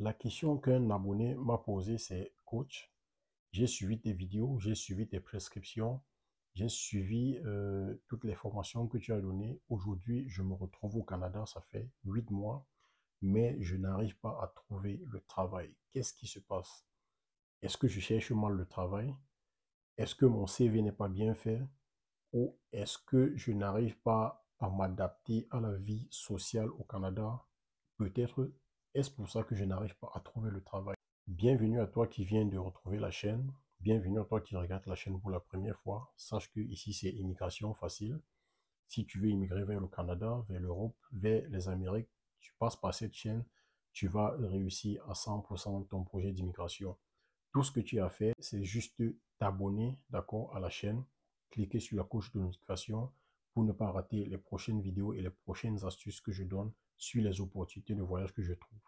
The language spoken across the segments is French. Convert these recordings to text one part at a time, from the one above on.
La question qu'un abonné m'a posée, c'est: Coach, j'ai suivi tes vidéos, j'ai suivi tes prescriptions, j'ai suivi toutes les formations que tu as données. Aujourd'hui, je me retrouve au Canada, ça fait 8 mois, mais je n'arrive pas à trouver le travail. Qu'est-ce qui se passe? Est-ce que je cherche mal le travail? Est-ce que mon CV n'est pas bien fait? Ou est-ce que je n'arrive pas à m'adapter à la vie sociale au Canada? Peut-être est-ce pour ça que je n'arrive pas à trouver le travail. Bienvenue à toi qui viens de retrouver la chaîne. Bienvenue à toi qui regarde la chaîne pour la première fois. Sache que ici c'est immigration facile. Si tu veux immigrer vers le Canada, vers l'Europe, vers les Amériques, tu passes par cette chaîne, tu vas réussir à 100% ton projet d'immigration. Tout ce que tu as fait, c'est juste t'abonner, d'accord, à la chaîne, cliquer sur la cloche de notification pour ne pas rater les prochaines vidéos et les prochaines astuces que je donne sur les opportunités de voyage que je trouve.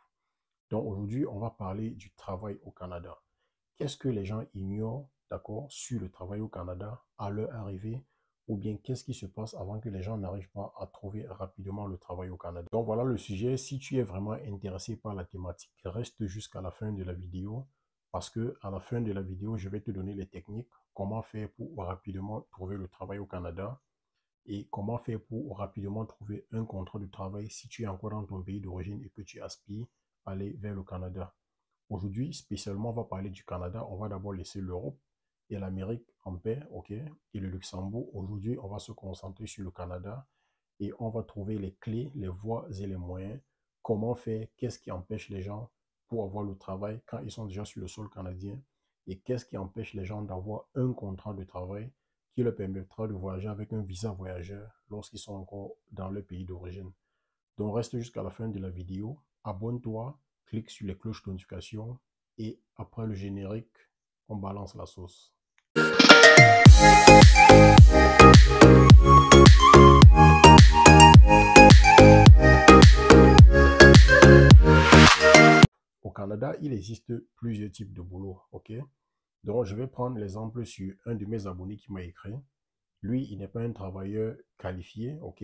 Donc aujourd'hui, on va parler du travail au Canada. Qu'est-ce que les gens ignorent, d'accord, sur le travail au Canada à leur arrivée, ou bien qu'est-ce qui se passe avant que les gens n'arrivent pas à trouver rapidement le travail au Canada. Donc voilà le sujet. Si tu es vraiment intéressé par la thématique, reste jusqu'à la fin de la vidéo parce que à la fin de la vidéo, je vais te donner les techniques, comment faire pour rapidement trouver le travail au Canada et comment faire pour rapidement trouver un contrat de travail si tu es encore dans ton pays d'origine et que tu aspires à aller vers le Canada. Aujourd'hui, spécialement, on va parler du Canada. On va d'abord laisser l'Europe et l'Amérique en paix, ok, et le Luxembourg. Aujourd'hui, on va se concentrer sur le Canada et on va trouver les clés, les voies et les moyens. Comment faire, qu'est-ce qui empêche les gens pour avoir le travail quand ils sont déjà sur le sol canadien et qu'est-ce qui empêche les gens d'avoir un contrat de travail qui leur permettra de voyager avec un visa voyageur lorsqu'ils sont encore dans leur pays d'origine. Donc reste jusqu'à la fin de la vidéo, abonne-toi, clique sur les cloches de notification et après le générique, on balance la sauce. Au Canada, il existe plusieurs types de boulot, ok? Donc je vais prendre l'exemple sur un de mes abonnés qui m'a écrit. Lui, il n'est pas un travailleur qualifié, ok?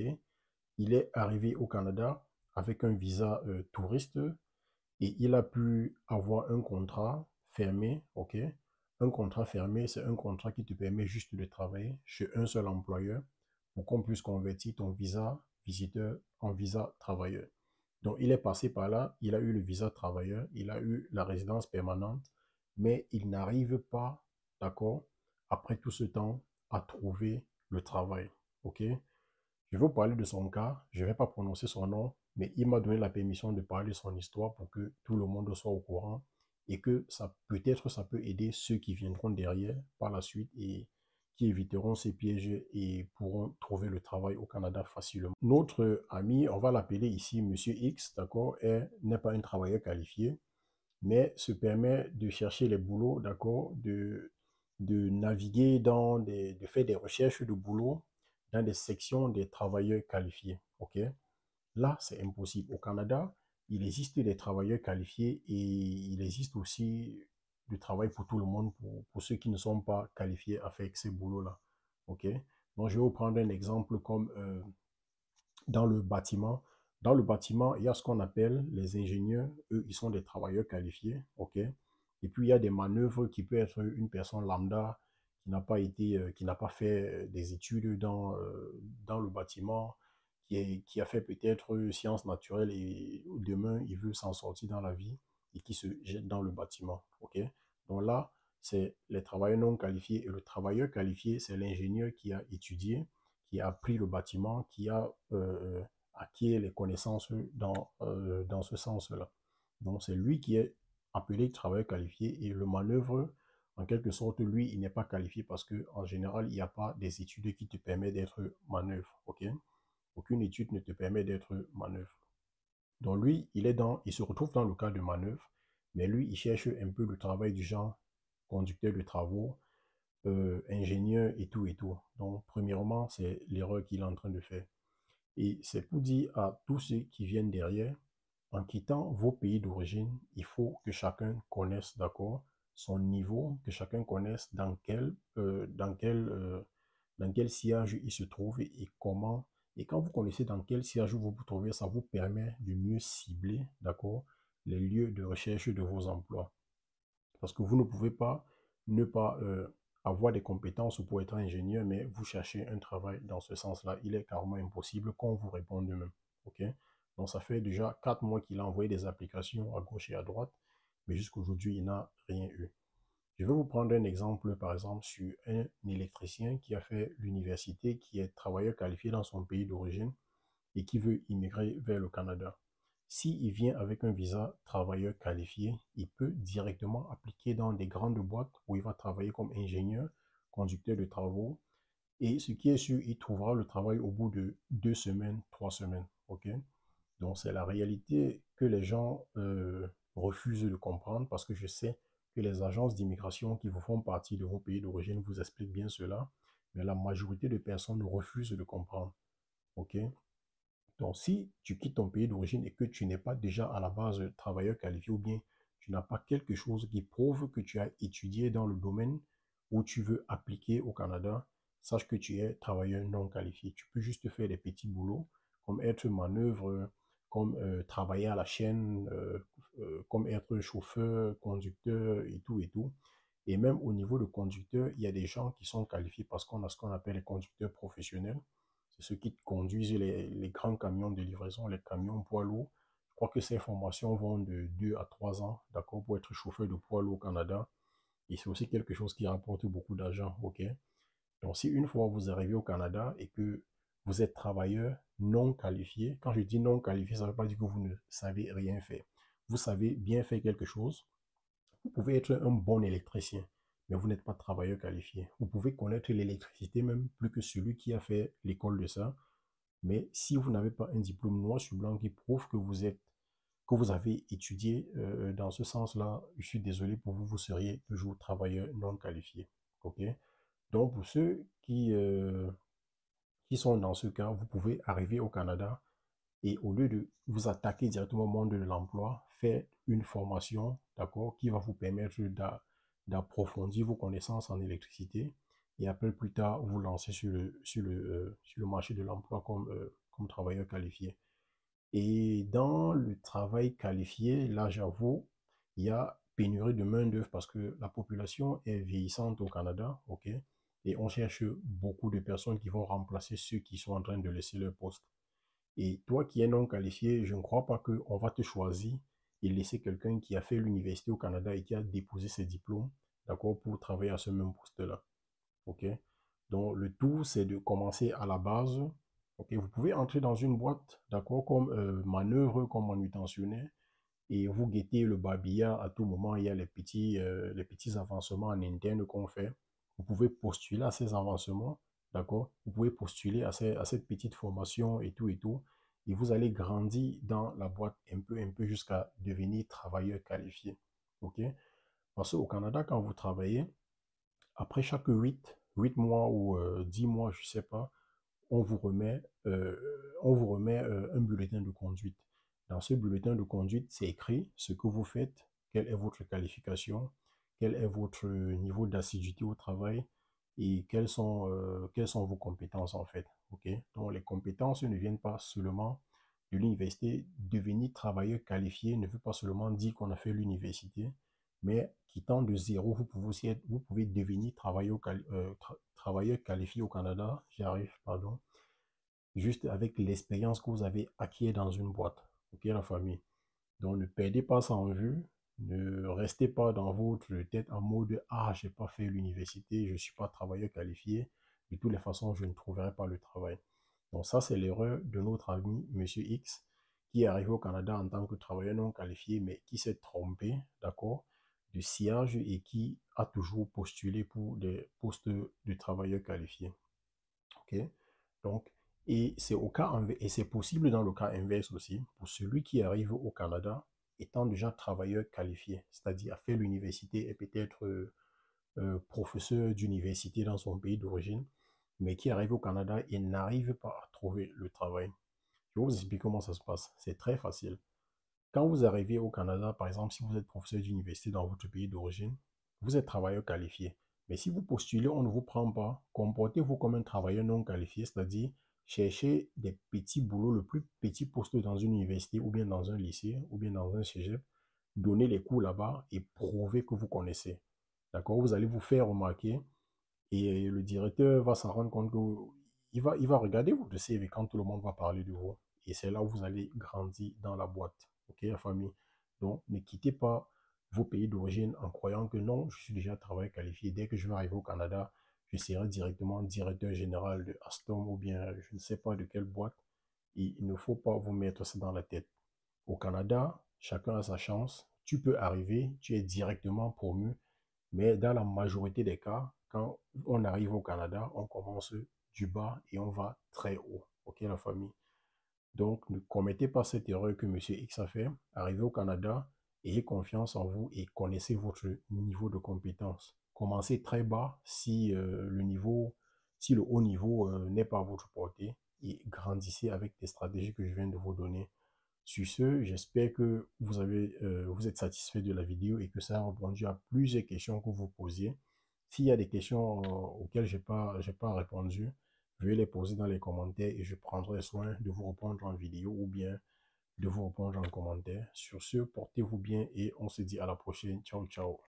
Il est arrivé au Canada avec un visa touriste et il a pu avoir un contrat fermé, ok? Un contrat fermé, c'est un contrat qui te permet juste de travailler chez un seul employeur pour qu'on puisse convertir ton visa visiteur en visa travailleur. Donc, il est passé par là, il a eu le visa travailleur, il a eu la résidence permanente, mais il n'arrive pas, d'accord, après tout ce temps, à trouver le travail, ok? Je vais vous parler de son cas, je ne vais pas prononcer son nom, mais il m'a donné la permission de parler de son histoire pour que tout le monde soit au courant et que ça peut-être ça peut aider ceux qui viendront derrière par la suite et qui éviteront ces pièges et pourront trouver le travail au Canada facilement. Notre ami, on va l'appeler ici Monsieur X, d'accord, n'est pas un travailleur qualifié, mais se permet de chercher les boulots, d'accord, de naviguer de faire des recherches de boulot dans des sections des travailleurs qualifiés, ok? Là, c'est impossible. Au Canada, il existe des travailleurs qualifiés et il existe aussi du travail pour tout le monde, pour ceux qui ne sont pas qualifiés à faire ces boulots-là, ok? Donc, je vais vous prendre un exemple comme dans le bâtiment. Dans le bâtiment, il y a ce qu'on appelle les ingénieurs. Eux, ils sont des travailleurs qualifiés, ok? Et puis, il y a des manœuvres qui peut être une personne lambda qui n'a pas été, qui n'a pas fait des études dans le bâtiment, qui a fait peut-être sciences naturelles et demain, il veut s'en sortir dans la vie et qui se jette dans le bâtiment, ok? Donc là, c'est les travailleurs non qualifiés. Et le travailleur qualifié, c'est l'ingénieur qui a étudié, qui a appris le bâtiment, qui a acquis les connaissances dans ce sens-là. Donc, c'est lui qui est appelé travailleur qualifié et le manœuvre, en quelque sorte, lui, il n'est pas qualifié parce qu'en général, il n'y a pas des études qui te permettent d'être manœuvre. Ok? Aucune étude ne te permet d'être manœuvre. Donc, lui, il se retrouve dans le cas de manœuvre, mais lui, il cherche un peu le travail du genre conducteur de travaux, ingénieur et tout et tout. Donc, premièrement, c'est l'erreur qu'il est en train de faire. Et c'est pour dire à tous ceux qui viennent derrière, en quittant vos pays d'origine, il faut que chacun connaisse, d'accord, son niveau, que chacun connaisse dans quel sillage il se trouve et comment. Et quand vous connaissez dans quel sillage vous vous trouvez, ça vous permet de mieux cibler, d'accord, les lieux de recherche de vos emplois. Parce que vous ne pouvez pas ne pas avoir des compétences pour être ingénieur, mais vous cherchez un travail dans ce sens-là. Il est carrément impossible qu'on vous réponde même. OK? Donc, ça fait déjà 4 mois qu'il a envoyé des applications à gauche et à droite, mais jusqu'à aujourd'hui, il n'a rien eu. Je vais vous prendre un exemple, par exemple, sur un électricien qui a fait l'université, qui est travailleur qualifié dans son pays d'origine et qui veut immigrer vers le Canada. S'il vient avec un visa travailleur qualifié, il peut directement appliquer dans des grandes boîtes où il va travailler comme ingénieur, conducteur de travaux. Et ce qui est sûr, il trouvera le travail au bout de 2 semaines, 3 semaines. OK? Donc, c'est la réalité que les gens refusent de comprendre parce que je sais que les agences d'immigration qui vous font partie de vos pays d'origine vous expliquent bien cela, mais la majorité de personnes refusent de comprendre. OK? Donc, si tu quittes ton pays d'origine et que tu n'es pas déjà à la base travailleur qualifié ou bien tu n'as pas quelque chose qui prouve que tu as étudié dans le domaine où tu veux appliquer au Canada, sache que tu es travailleur non qualifié. Tu peux juste faire des petits boulots comme être manœuvre, comme travailler à la chaîne, comme être chauffeur, conducteur et tout et tout. Et même au niveau de conducteur, il y a des gens qui sont qualifiés parce qu'on a ce qu'on appelle les conducteurs professionnels. C'est ceux qui conduisent les grands camions de livraison, les camions poids lourds. Je crois que ces formations vont de 2 à 3 ans, d'accord, pour être chauffeur de poids lourd au Canada. Et c'est aussi quelque chose qui rapporte beaucoup d'argent, ok? Donc, si une fois vous arrivez au Canada et que vous êtes travailleur non qualifié, quand je dis non qualifié, ça ne veut pas dire que vous ne savez rien faire. Vous savez bien faire quelque chose, vous pouvez être un bon électricien, mais vous n'êtes pas travailleur qualifié. Vous pouvez connaître l'électricité même plus que celui qui a fait l'école de ça. Mais si vous n'avez pas un diplôme noir sur blanc qui prouve que vous avez étudié dans ce sens-là, je suis désolé pour vous, vous seriez toujours travailleur non qualifié. OK? Donc, pour ceux qui sont dans ce cas, vous pouvez arriver au Canada et au lieu de vous attaquer directement au monde de l'emploi, faites une formation, d'accord, qui va vous permettre d'approfondir vos connaissances en électricité et après plus tard vous lancer sur le marché de l'emploi comme travailleur qualifié. Et dans le travail qualifié, là j'avoue, il y a pénurie de main-d'œuvre parce que la population est vieillissante au Canada, ok? Et on cherche beaucoup de personnes qui vont remplacer ceux qui sont en train de laisser leur poste. Et toi qui es non qualifié, je ne crois pas qu'on va te choisir et laisser quelqu'un qui a fait l'université au Canada et qui a déposé ses diplômes, d'accord, pour travailler à ce même poste-là. OK? Donc, le tout, c'est de commencer à la base. OK? Vous pouvez entrer dans une boîte, d'accord, comme manœuvre, comme manutentionnaire, et vous guettez le babillard à tout moment. Il y a les petits avancements en interne qu'on fait. Vous pouvez postuler à ces avancements, d'accord? Vous pouvez postuler à cette petite formation et tout et tout. Et vous allez grandir dans la boîte un peu jusqu'à devenir travailleur qualifié. OK? Parce qu'au Canada, quand vous travaillez, après chaque 8 mois ou 10 mois, je ne sais pas, on vous remet, un bulletin de conduite. Dans ce bulletin de conduite, c'est écrit ce que vous faites, quelle est votre qualification, quel est votre niveau d'assiduité au travail et quelles sont vos compétences en fait. Ok? Donc les compétences ne viennent pas seulement de l'université. Devenir travailleur qualifié ne veut pas seulement dire qu'on a fait l'université, mais quittant de zéro, vous pouvez devenir travailleur qualifié au Canada, j'y arrive, pardon, juste avec l'expérience que vous avez acquis dans une boîte. Ok, la famille. Donc, ne perdez pas ça en vue. Ne restez pas dans votre tête en mode ah, j'ai pas fait l'université, je suis pas travailleur qualifié. De toutes les façons, je ne trouverai pas le travail. Donc, ça, c'est l'erreur de notre ami, Monsieur X, qui est arrivé au Canada en tant que travailleur non qualifié, mais qui s'est trompé, d'accord, de sillage et qui a toujours postulé pour des postes de travailleurs qualifiés. OK? Donc, et et c'est possible dans le cas inverse aussi, pour celui qui arrive au Canada étant déjà travailleur qualifié, c'est-à-dire a fait l'université et peut-être professeur d'université dans son pays d'origine, mais qui arrive au Canada et n'arrive pas à trouver le travail. Je vais vous expliquer comment ça se passe. C'est très facile. Quand vous arrivez au Canada, par exemple, si vous êtes professeur d'université dans votre pays d'origine, vous êtes travailleur qualifié. Mais si vous postulez, on ne vous prend pas. Comportez-vous comme un travailleur non qualifié, c'est-à-dire cherchez des petits boulots, le plus petit poste dans une université ou bien dans un lycée ou bien dans un cégep. donner les cours là-bas et prouver que vous connaissez. D'accord? Vous allez vous faire remarquer et le directeur va s'en rendre compte que il va regarder votre CV quand tout le monde va parler de vous. Et c'est là où vous allez grandir dans la boîte. OK, la famille? Donc, ne quittez pas vos pays d'origine en croyant que non, je suis déjà travailleur qualifié. Dès que je vais arriver au Canada, je serai directement directeur général de Alstom ou bien je ne sais pas de quelle boîte. Et il ne faut pas vous mettre ça dans la tête. Au Canada, chacun a sa chance. Tu peux arriver, tu es directement promu, mais dans la majorité des cas, quand on arrive au Canada, on commence du bas et on va très haut. OK, la famille? Donc, ne commettez pas cette erreur que Monsieur X a fait. Arrivez au Canada, ayez confiance en vous et connaissez votre niveau de compétence. Commencez très bas si le haut niveau n'est pas à votre portée et grandissez avec des stratégies que je viens de vous donner. Sur ce, j'espère que vous êtes satisfait de la vidéo et que ça a répondu à plusieurs questions que vous posiez. S'il y a des questions auxquelles j'ai pas répondu, veuillez les poser dans les commentaires et je prendrai soin de vous répondre en vidéo ou bien de vous répondre en commentaire. Sur ce, portez-vous bien et on se dit à la prochaine. Ciao, ciao.